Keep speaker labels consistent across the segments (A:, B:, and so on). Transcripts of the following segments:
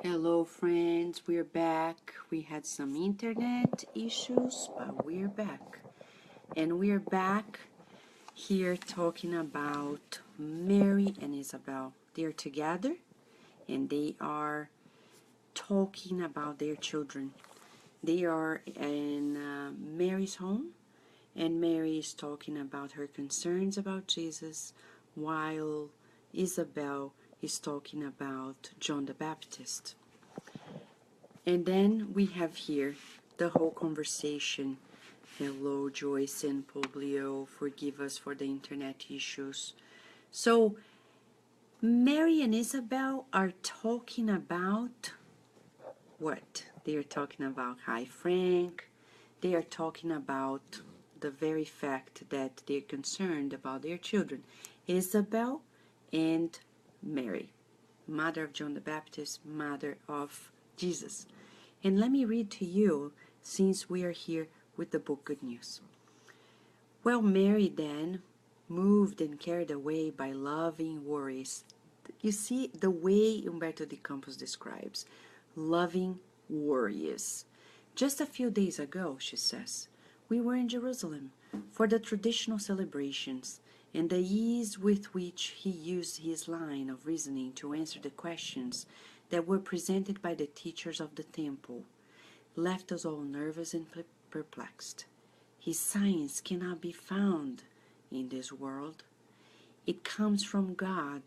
A: Hello friends, we're back. We had some internet issues, but we're back. And we're back here talking about Mary and Isabel. They're together and they are talking about their children. They are in Mary's home, and Mary is talking about her concerns about Jesus, while Isabel is talking about John the Baptist. And then we have here the whole conversation. Hello, Joyce and Publio. Forgive us for the internet issues. So, Mary and Isabel are talking about what? They are talking about hi, Frank. They are talking about the very fact that they're concerned about their children, Isabel and Mary, mother of John the Baptist, mother of Jesus. And let me read to you, since we are here with the book Good News. Well, Mary then, moved and carried away by loving worries. You see the way Humberto de Campos describes, loving worries. Just a few days ago, she says, we were in Jerusalem for the traditional celebrations, and the ease with which he used his line of reasoning to answer the questions that were presented by the teachers of the temple left us all nervous and perplexed. His science cannot be found in this world. It comes from God,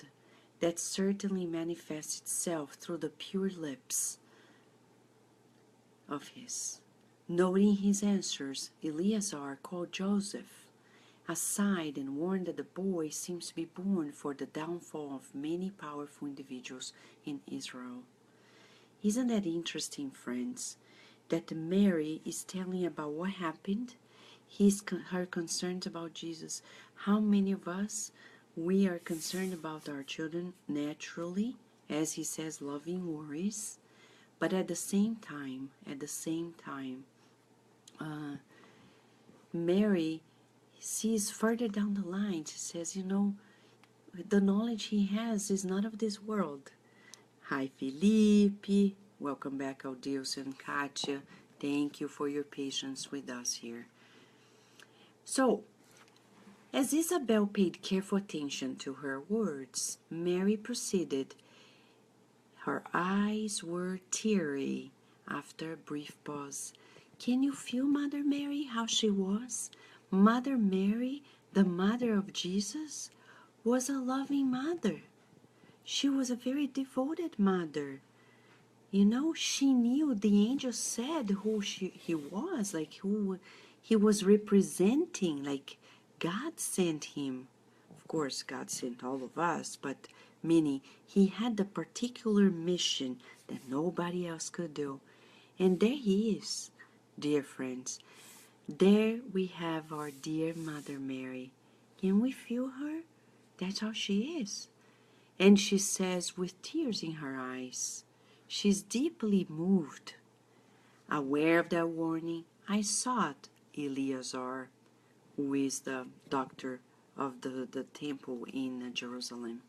A: that certainly manifests itself through the pure lips of his. Noting his answers, Eleazar called Joseph aside and warned that the boy seems to be born for the downfall of many powerful individuals in Israel. Isn't that interesting, friends, that Mary is telling about what happened, her concerns about Jesus? How many of us, we are concerned about our children naturally, as he says, loving worries, but at the same time, Mary sees further down the line. She says, the knowledge he has is not of this world. Hi, Felipe. Welcome back, Aldilson and Katia. Thank you for your patience with us here. So, as Isabel paid careful attention to her words, Mary proceeded. Her eyes were teary after a brief pause. Can you feel Mother Mary, how she was? Mother Mary, the mother of Jesus, was a loving mother. She was a very devoted mother. She knew, the angel said who he was, like who he was representing, like God sent him. Of course, God sent all of us, but meaning he had the particular mission that nobody else could do. And there he is, dear friends. There we have our dear Mother Mary. Can we feel her? That's how she is. And she says with tears in her eyes, she's deeply moved. Aware of that warning, I sought Eleazar, who is the doctor of the temple in Jerusalem,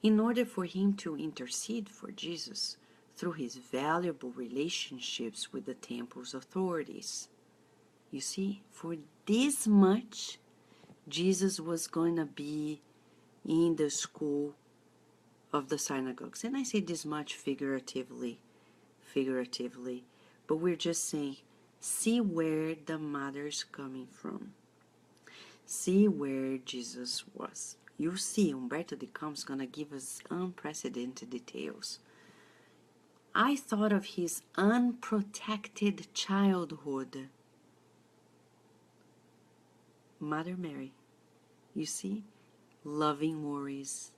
A: in order for him to intercede for Jesus through his valuable relationships with the temple's authorities. You see, for this much, Jesus was going to be in the school of the synagogues. And I say this much figuratively, but we're just saying, see where the mother's coming from. See where Jesus was. You see, Humberto de Campos is going to give us unprecedented details. I thought of his unprotected childhood. Mother Mary, you see, loving worries.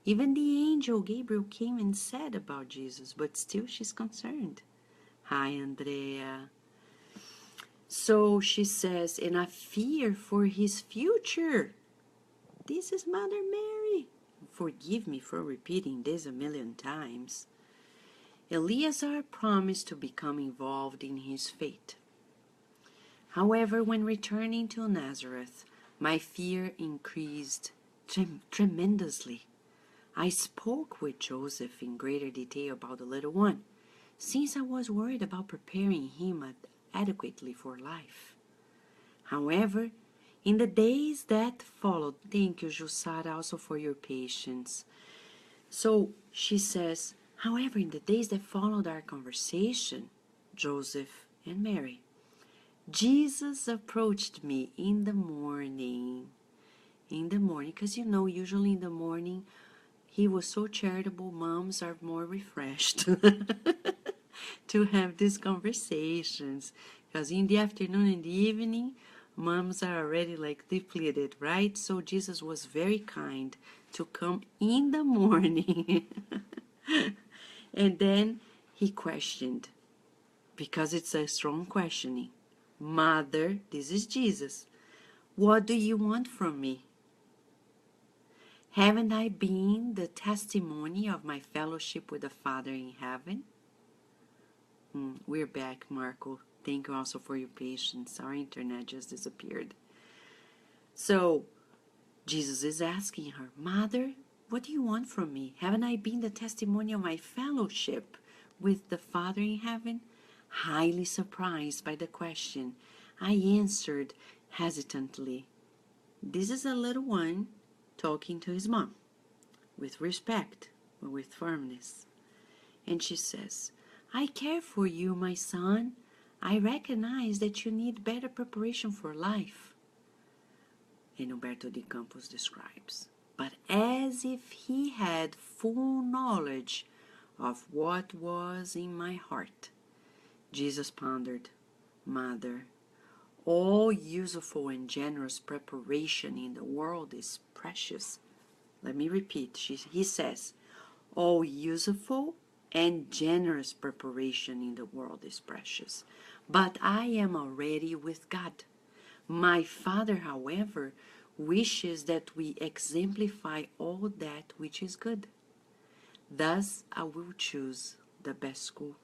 A: Even the angel Gabriel came and said about Jesus, but still she's concerned. Hi, Andrea. So she says, and I fear for his future. This is Mother Mary. Forgive me for repeating this a million times. Eleazar promised to become involved in his fate. However, when returning to Nazareth, my fear increased tremendously. I spoke with Joseph in greater detail about the little one, since I was worried about preparing him adequately for life. However, in the days that followed, thank you, Jussara, also for your patience. So she says, however, in the days that followed our conversation, Joseph and Mary, Jesus approached me in the morning. In the morning, because usually in the morning, he was so charitable, moms are more refreshed to have these conversations. Because in the afternoon and the evening, moms are already like depleted, right? So Jesus was very kind to come in the morning. And then he questioned, because it's a strong questioning. Mother, this is Jesus. What do you want from me? Haven't I been the testimony of my fellowship with the Father in heaven? We're back, Marco. Thank you also for your patience. Our internet just disappeared. So, Jesus is asking her, Mother, what do you want from me? Haven't I been the testimony of my fellowship with the Father in heaven? Highly surprised by the question, I answered hesitantly, this is a little one talking to his mom, with respect, but with firmness. And she says, I care for you, my son. I recognize that you need better preparation for life. And Umberto de Campos describes, but as if he had full knowledge of what was in my heart, Jesus pondered, Mother, all useful and generous preparation in the world is precious. Let me repeat. He says, all useful and generous preparation in the world is precious. But I am already with God. My Father, however, wishes that we exemplify all that which is good. Thus, I will choose the best school.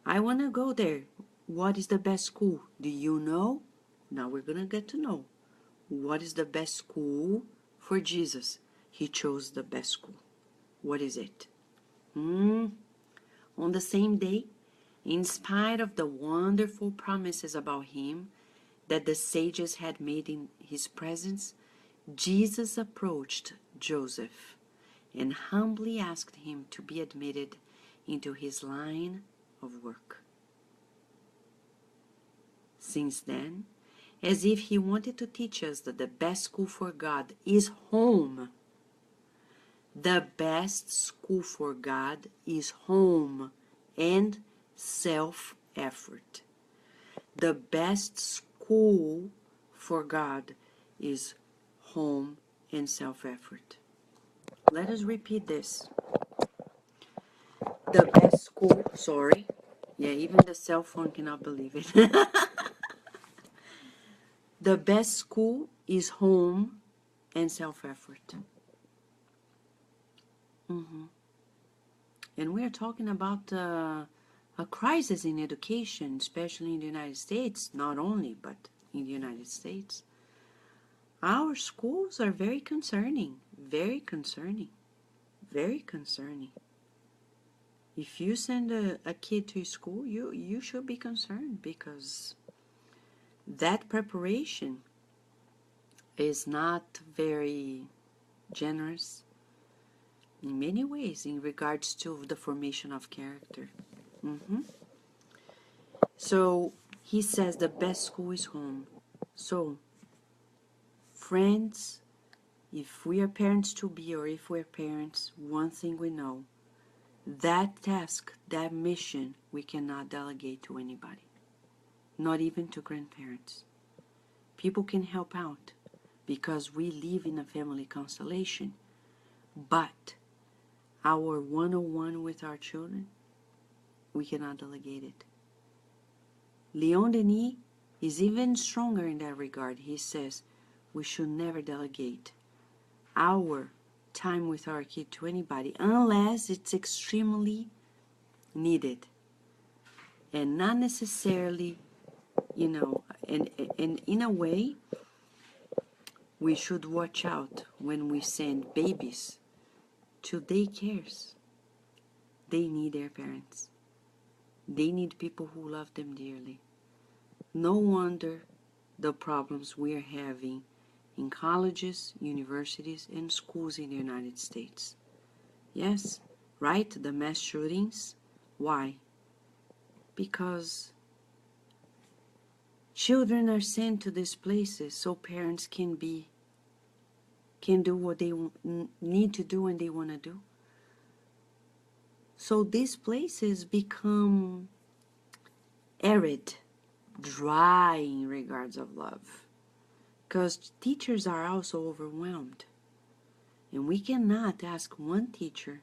A: I want to go there. What is the best school? Do you know? Now we're going to get to know. What is the best school for Jesus? He chose the best school. What is it? On the same day, in spite of the wonderful promises about him that the sages had made in his presence, Jesus approached Joseph and humbly asked him to be admitted into his line of work. Since then, as if he wanted to teach us that the best school for God is home, the best school for God is home and self-effort. The best school for God is home and self-effort. Let us repeat this. The best school, sorry. Yeah, even the cell phone cannot believe it. The best school is home and self-effort. And we are talking about a crisis in education, especially in the United States, not only, but in the United States. Our schools are very concerning, very concerning, very concerning. If you send a kid to school, you should be concerned, because that preparation is not very generous in many ways in regards to the formation of character. So he says the best school is home. So, friends, if we are parents to be, or if we're parents, one thing we know, that task, that mission, we cannot delegate to anybody, not even to grandparents. People can help out because we live in a family constellation, but our one-on-one with our children, we cannot delegate it. Leon Denis is even stronger in that regard. He says we should never delegate our time with our kid to anybody unless it's extremely needed, and not necessarily, and in a way, we should watch out when we send babies to daycares. They need their parents. They need people who love them dearly. No wonder the problems we are having in colleges, universities, and schools in the United States. Yes, right? The mass shootings. Why? Because children are sent to these places so parents can do what they need to do when they want to do. So these places become arid, dry in regards of love, because teachers are also overwhelmed, and we cannot ask one teacher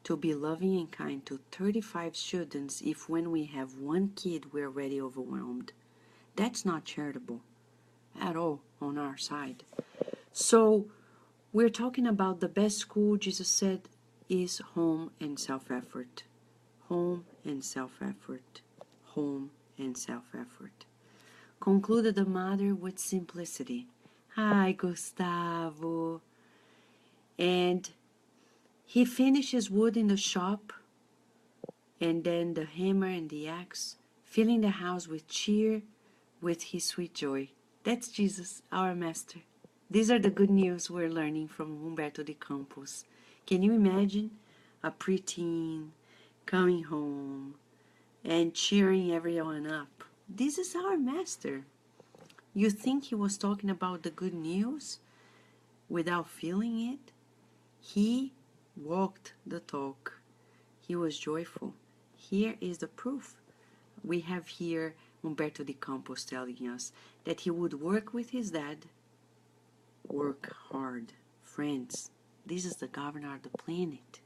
A: to be loving and kind to 35 students if when we have one kid we're already overwhelmed. That's not charitable at all on our side. So we're talking about the best school, Jesus said, is home and self-effort. Home and self-effort. Home and self-effort. Concluded the mother with simplicity. Hi, Gustavo. And he finished his wood in the shop, and then the hammer and the axe, filling the house with cheer, with his sweet joy. That's Jesus, our master. These are the good news we're learning from Humberto de Campos. Can you imagine a preteen coming home and cheering everyone up? This is our master. You think he was talking about the good news without feeling it? He walked the talk. He was joyful. Here is the proof. We have here Humberto de Campos telling us that he would work with his dad, work hard. Friends, this is the governor of the planet,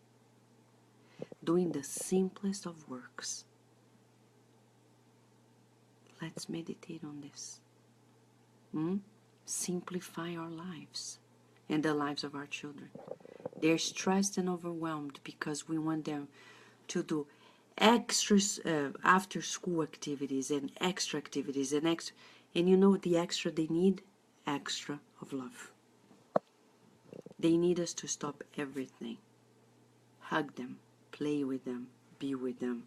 A: doing the simplest of works. Let's meditate on this. Simplify our lives and the lives of our children. They're stressed and overwhelmed because we want them to do extra after school activities and extra activities and you know the extra they need? Extra of love. They need us to stop everything. Hug them, play with them, be with them.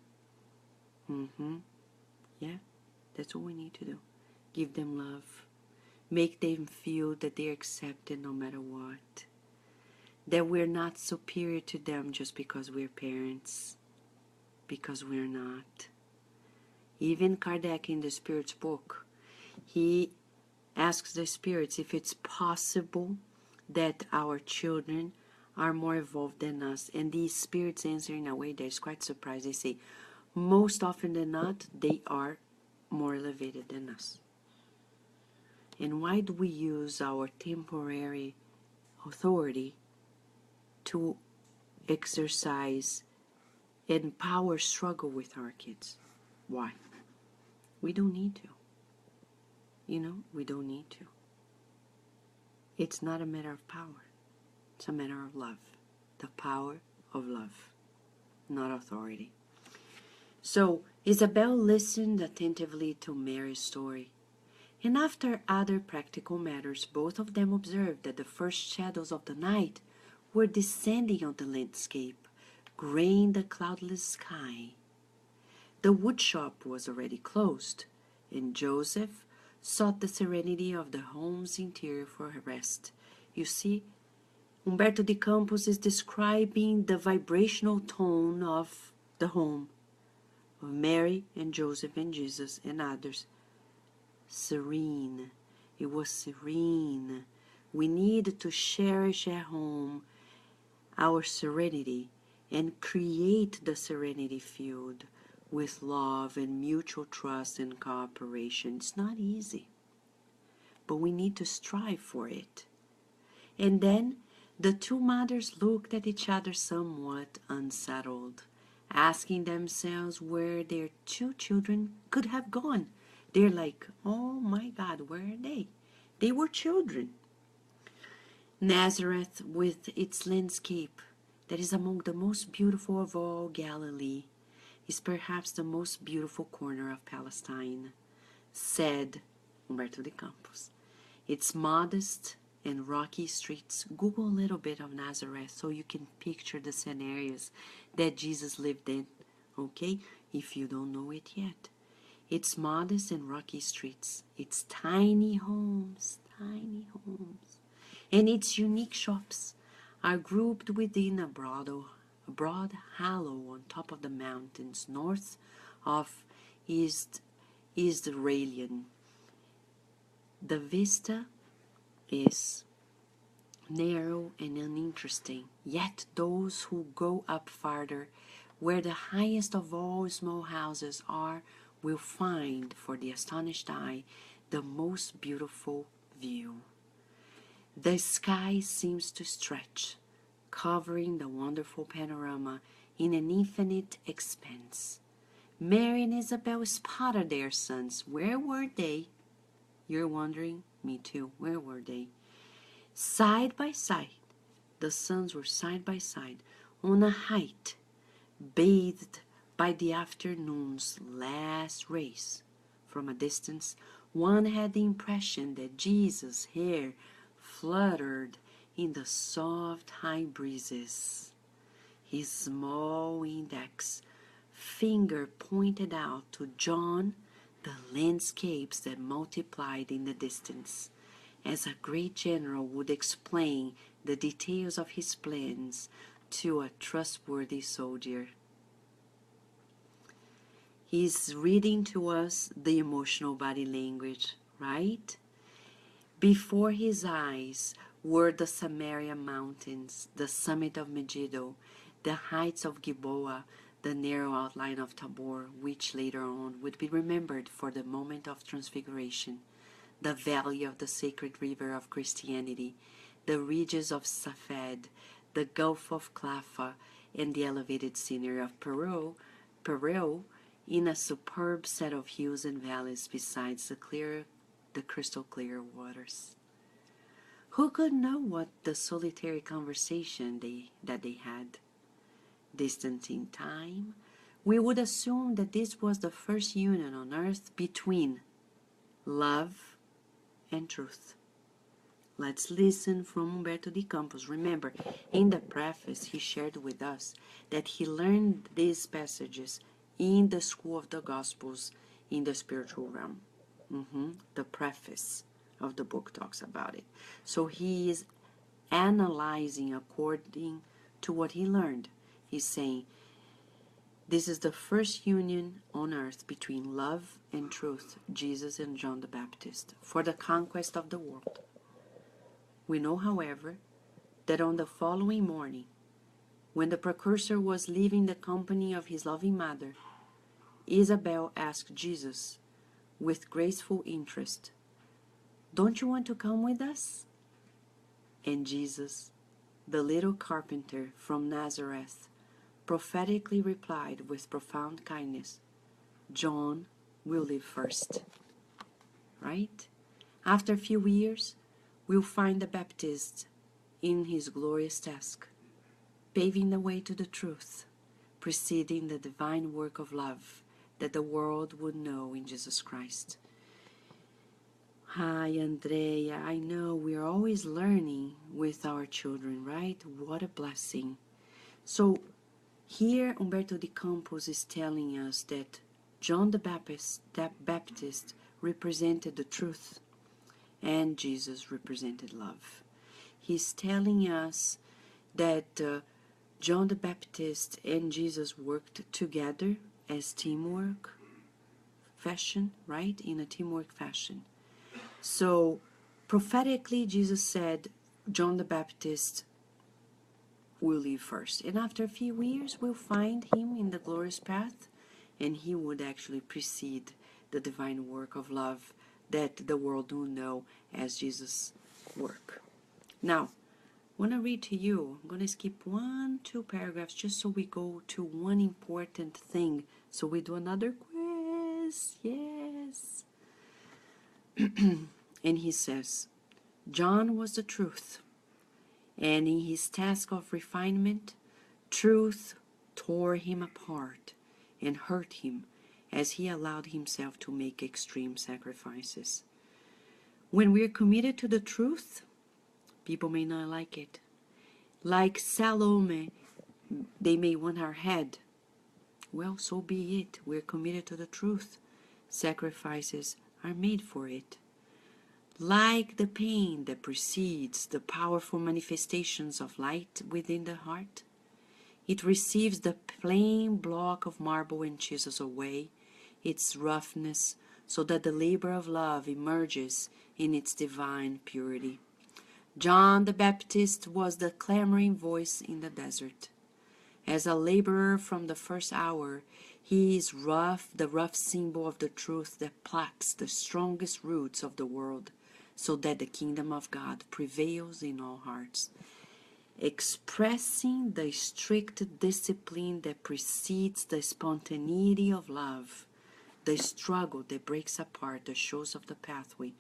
A: Yeah, that's what we need to do. Give them love. Make them feel that they're accepted no matter what. That we're not superior to them just because we're parents. Because we're not. Even Kardec in the Spirit's book, he asks the spirits if it's possible that our children are more evolved than us. And these spirits answer in a way that's quite surprised. They say, most often than not, they are more elevated than us. And why do we use our temporary authority to exercise and power struggle with our kids? Why? We don't need to. You know, we don't need to. It's not a matter of power. It's a matter of love. The power of love, not authority. So Isabel listened attentively to Mary's story. And after other practical matters, both of them observed that the first shadows of the night were descending on the landscape, graying the cloudless sky. The woodshop was already closed, and Joseph sought the serenity of the home's interior for rest. You see, Humberto de Campos is describing the vibrational tone of the home, of Mary and Joseph and Jesus and others. Serene. It was serene. We need to cherish at home our serenity and create the serenity field with love and mutual trust and cooperation. It's not easy, but we need to strive for it. And then the two mothers looked at each other somewhat unsettled, asking themselves where their two children could have gone. They're like, oh my God, where are they? They were children. Nazareth, with its landscape that is among the most beautiful of all Galilee, is perhaps the most beautiful corner of Palestine, said Humberto de Campos. It's modest and rocky streets. Google a little bit of Nazareth so you can picture the scenarios that Jesus lived in, okay? If you don't know it yet. It's modest and rocky streets. It's tiny homes, and its unique shops are grouped within a broad hollow on top of the mountains north of Israelian. The vista is narrow and uninteresting, yet those who go up farther, where the highest of all small houses are, will find, for the astonished eye, the most beautiful view. The sky seems to stretch, covering the wonderful panorama in an infinite expanse. Mary and Isabel spotted their sons. Where were they? You're wondering? Me too. Where were they? Side by side. The sons were side by side on a height, bathed by the afternoon's last rays. From a distance, one had the impression that Jesus' hair fluttered in the soft high breezes. His small index finger pointed out to John the landscapes that multiplied in the distance, as a great general would explain the details of his plans to a trustworthy soldier. He's reading to us the emotional body language, right? Before his eyes were the Samaria mountains, the summit of Megiddo, the heights of Gilboa, the narrow outline of Tabor, which later on would be remembered for the moment of transfiguration, the valley of the sacred river of Christianity, the ridges of Safed, the Gulf of Clafa, and the elevated scenery of Peru, in a superb set of hills and valleys besides the crystal clear waters. Who could know what the solitary conversation that they had? Distant in time, we would assume that this was the first union on earth between love and truth. Let's listen from Humberto de Campos. Remember, in the preface, he shared with us that he learned these passages in the School of the Gospels in the spiritual realm. The preface of the book talks about it. So he is analyzing according to what he learned. He's saying, this is the first union on earth between love and truth, Jesus and John the Baptist, for the conquest of the world. We know, however, that on the following morning, when the precursor was leaving the company of his loving mother, Isabel asked Jesus, with graceful interest, "Don't you want to come with us?" And Jesus, the little carpenter from Nazareth, prophetically replied with profound kindness, "John will live first." Right? After a few years, we'll find the Baptist in his glorious task, paving the way to the truth, preceding the divine work of love that the world would know in Jesus Christ. Hi, Andrea. I know we're always learning with our children, right? What a blessing. So here Humberto de Campos is telling us that John the Baptist represented the truth and Jesus represented love. He's telling us that John the Baptist and Jesus worked together as teamwork fashion, right? In a teamwork fashion. So prophetically, Jesus said John the Baptist will live first. And after a few years, we'll find him in the glorious path, and he would actually precede the divine work of love that the world will know as Jesus' work. Now, I want to read to you. I'm going to skip 2 paragraphs just so we go to one important thing. So we do another quiz. Yes. And he says, John was the truth, and in his task of refinement, truth tore him apart and hurt him as he allowed himself to make extreme sacrifices. When we are committed to the truth, People may not like it. Like Salome, they may want our head. Well, so be it. We're committed to the truth. Sacrifices are made for it. Like the pain that precedes the powerful manifestations of light within the heart, it receives the plain block of marble and chisels away its roughness, so that the labor of love emerges in its divine purity. John the Baptist was the clamoring voice in the desert. As a laborer from the first hour, he is the rough symbol of the truth that plucks the strongest roots of the world, so that the kingdom of God prevails in all hearts, expressing the strict discipline that precedes the spontaneity of love, the struggle that breaks apart the shows of the pathway.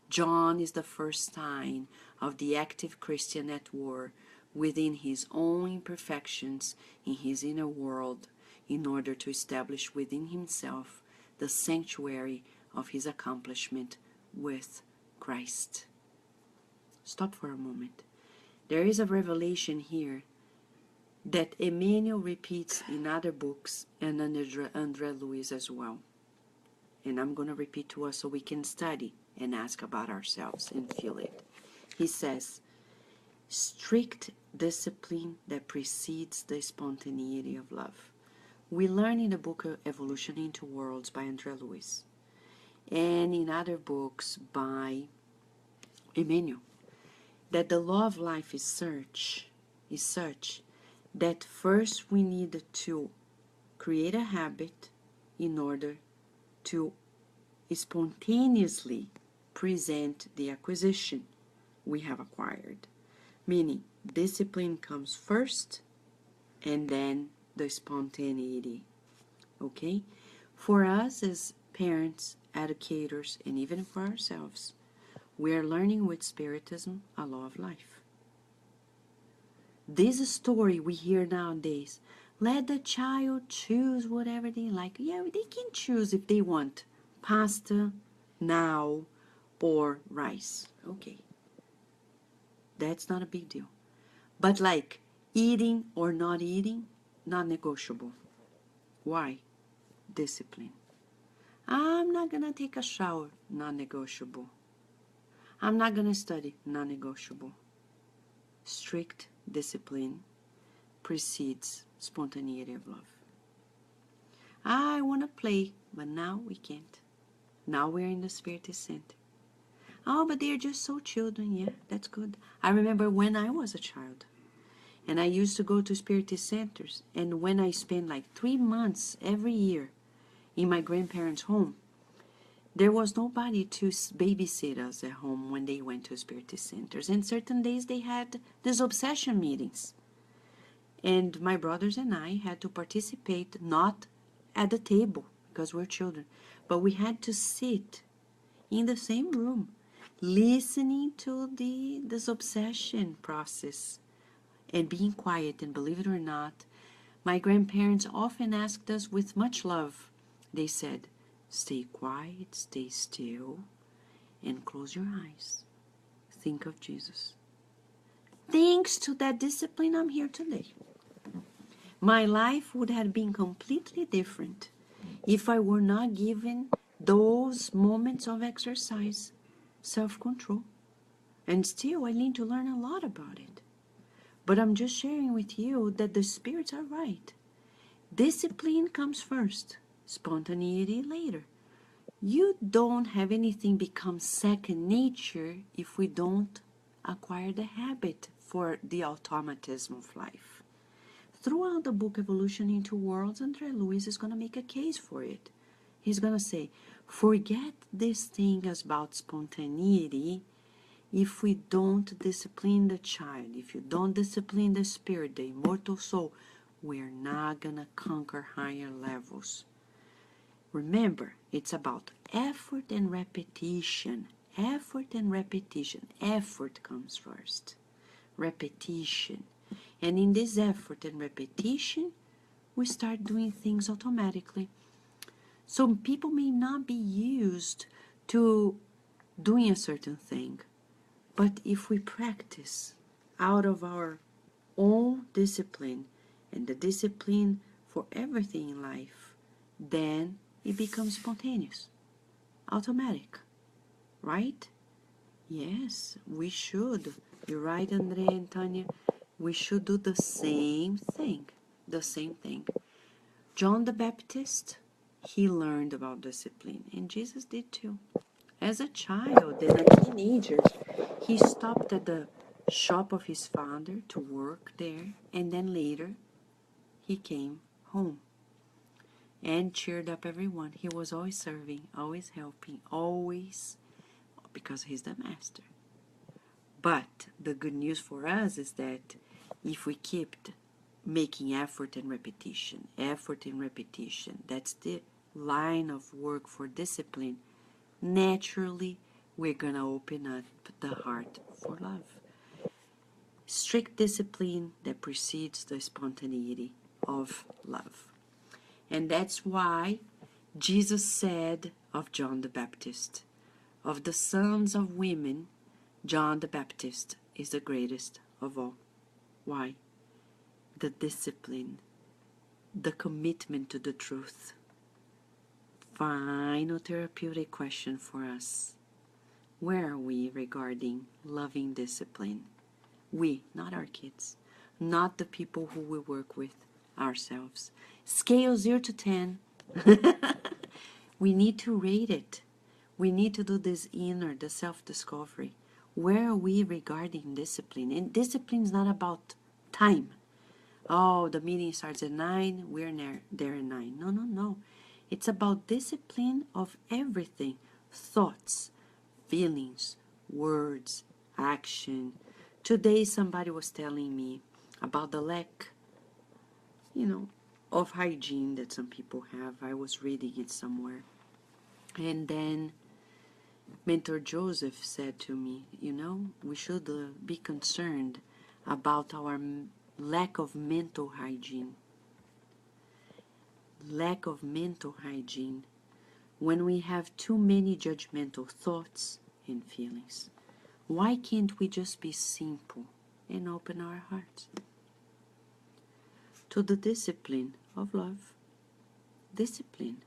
A: John is the first sign of the active Christian at war within his own imperfections in his inner world, in order to establish within himself the sanctuary of his accomplishment with Christ. Stop for a moment. There is a revelation here that Emmanuel repeats in other books and under André Luiz as well. And I'm going to repeat to us so we can study and ask about ourselves and feel it. He says, strict discipline that precedes the spontaneity of love. We learn in the book of Evolution into Worlds by André Luiz, and in other books by Emmanuel, that the law of life is such that first we need to create a habit in order to spontaneously present the acquisition we have acquired. Meaning, discipline comes first and then the spontaneity. Okay? For us as parents, educators, and even for ourselves, we are learning with Spiritism a law of life. This story we hear nowadays, let the child choose whatever they like. Yeah, they can choose if they want pasta now or rice. Okay. That's not a big deal. But like eating or not eating, not negotiable. Why? Discipline. I'm not going to take a shower, not negotiable. I'm not going to study, not negotiable. Strict discipline precedes spontaneity of love. I want to play, but now we can't. Now we're in the Spiritist Center. Oh, but they're just so children. Yeah, that's good. I remember when I was a child, and I used to go to Spiritist centers, and when I spent like 3 months every year in my grandparents' home, there was nobody to babysit us at home when they went to Spiritist centers. And certain days they had these obsession meetings. And my brothers and I had to participate, not at the table, because we're children, but we had to sit in the same room, listening to this obsession process and being quiet. And believe it or not, my grandparents often asked us with much love. They said, stay quiet, stay still, and close your eyes. Think of Jesus. Thanks to that discipline, I'm here today. My life would have been completely different if I were not given those moments of exercise, self-control. And still, I need to learn a lot about it. But I'm just sharing with you that the spirits are right. Discipline comes first, spontaneity later. You don't have anything become second nature if we don't acquire the habit for the automatism of life. Throughout the book Evolution into Worlds, André Luiz is going to make a case for it. He's going to say, forget this thing about spontaneity. If we don't discipline the child, if you don't discipline the spirit, the immortal soul, we're not going to conquer higher levels. Remember, it's about effort and repetition. Effort and repetition. Effort comes first. Repetition. And in this effort and repetition, we start doing things automatically. So people may not be used to doing a certain thing. But if we practice out of our own discipline and the discipline for everything in life, then it becomes spontaneous, automatic, right? Yes, we should. You're right, Andrea and Tanya. We should do the same thing. The same thing. John the Baptist, he learned about discipline, and Jesus did too. As a child and a teenager, he stopped at the shop of his father to work there, and then later he came home and cheered up everyone. He was always serving, always helping, always, because he's the master. But the good news for us is that if we keep making effort and repetition, that's the line of work for discipline, naturally we're going to open up the heart for love. Strict discipline that precedes the spontaneity of love. And that's why Jesus said of John the Baptist, of the sons of women, John the Baptist is the greatest of all. Why? The discipline, the commitment to the truth. Final therapeutic question for us. Where are we regarding loving discipline? We, not our kids, not the people who we work with, ourselves. Scale 0 to 10. We need to rate it. We need to do this the self-discovery. Where are we regarding discipline? And discipline is not about time. Oh, the meeting starts at 9, we're there at 9. No, no, no. It's about discipline of everything. Thoughts, feelings, words, action. Today somebody was telling me about the lack, of hygiene that some people have. I was reading it somewhere. And then Mentor Joseph said to me, we should be concerned about our lack of mental hygiene. Lack of mental hygiene when we have too many judgmental thoughts and feelings. Why can't we just be simple and open our hearts to the discipline of love? Discipline.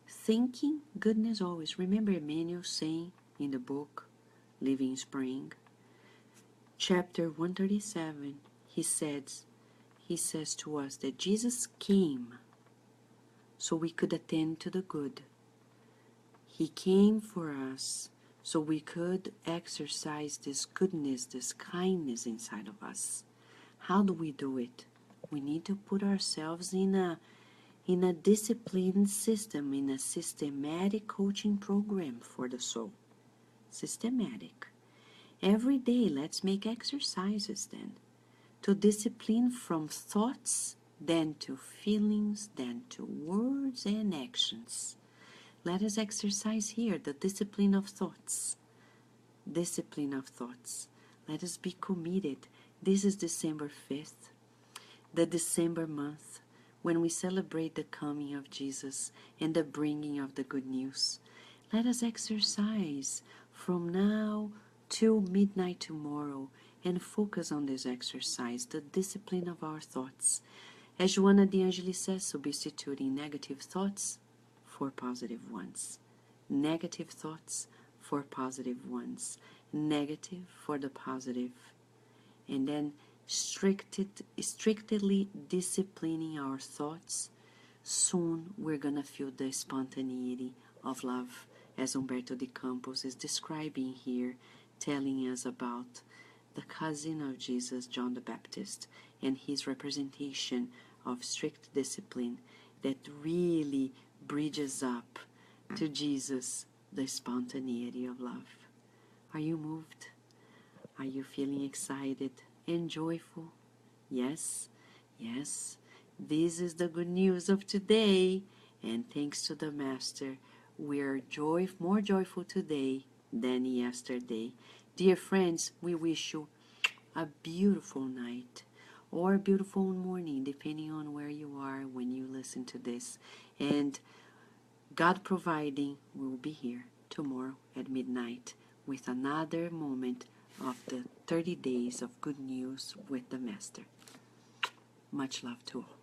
A: Thinking goodness always. Remember Emmanuel saying in the book Living Spring, chapter 137, he says to us that Jesus came so we could attend to the good. He came for us so we could exercise this goodness, this kindness inside of us. How do we do it? We need to put ourselves in a disciplined system, in a systematic coaching program for the soul. Systematic. Every day, let's make exercises then to discipline from thoughts, then to feelings, then to words and actions. Let us exercise here the discipline of thoughts. Discipline of thoughts. Let us be committed. This is December 5th, the December month, when we celebrate the coming of Jesus and the bringing of the good news. Let us exercise from now till midnight tomorrow and focus on this exercise, the discipline of our thoughts. As Joanna de Angelis says, substituting negative thoughts for positive ones. Negative thoughts for positive ones. Negative for the positive. And then strictly disciplining our thoughts. Soon we're going to feel the spontaneity of love, as Humberto de Campos is describing here, telling us about the cousin of Jesus, John the Baptist, and his representation of strict discipline that really bridges up to Jesus, the spontaneity of love. Are you moved? Are you feeling excited and joyful? Yes, yes. This is the good news of today, and thanks to the Master, we are more joyful today than yesterday. Dear friends, we wish you a beautiful night or a beautiful morning, depending on where you are when you listen to this. And God providing, we'll be here tomorrow at midnight with another moment of the 30 days of good news with the Master. Much love to all.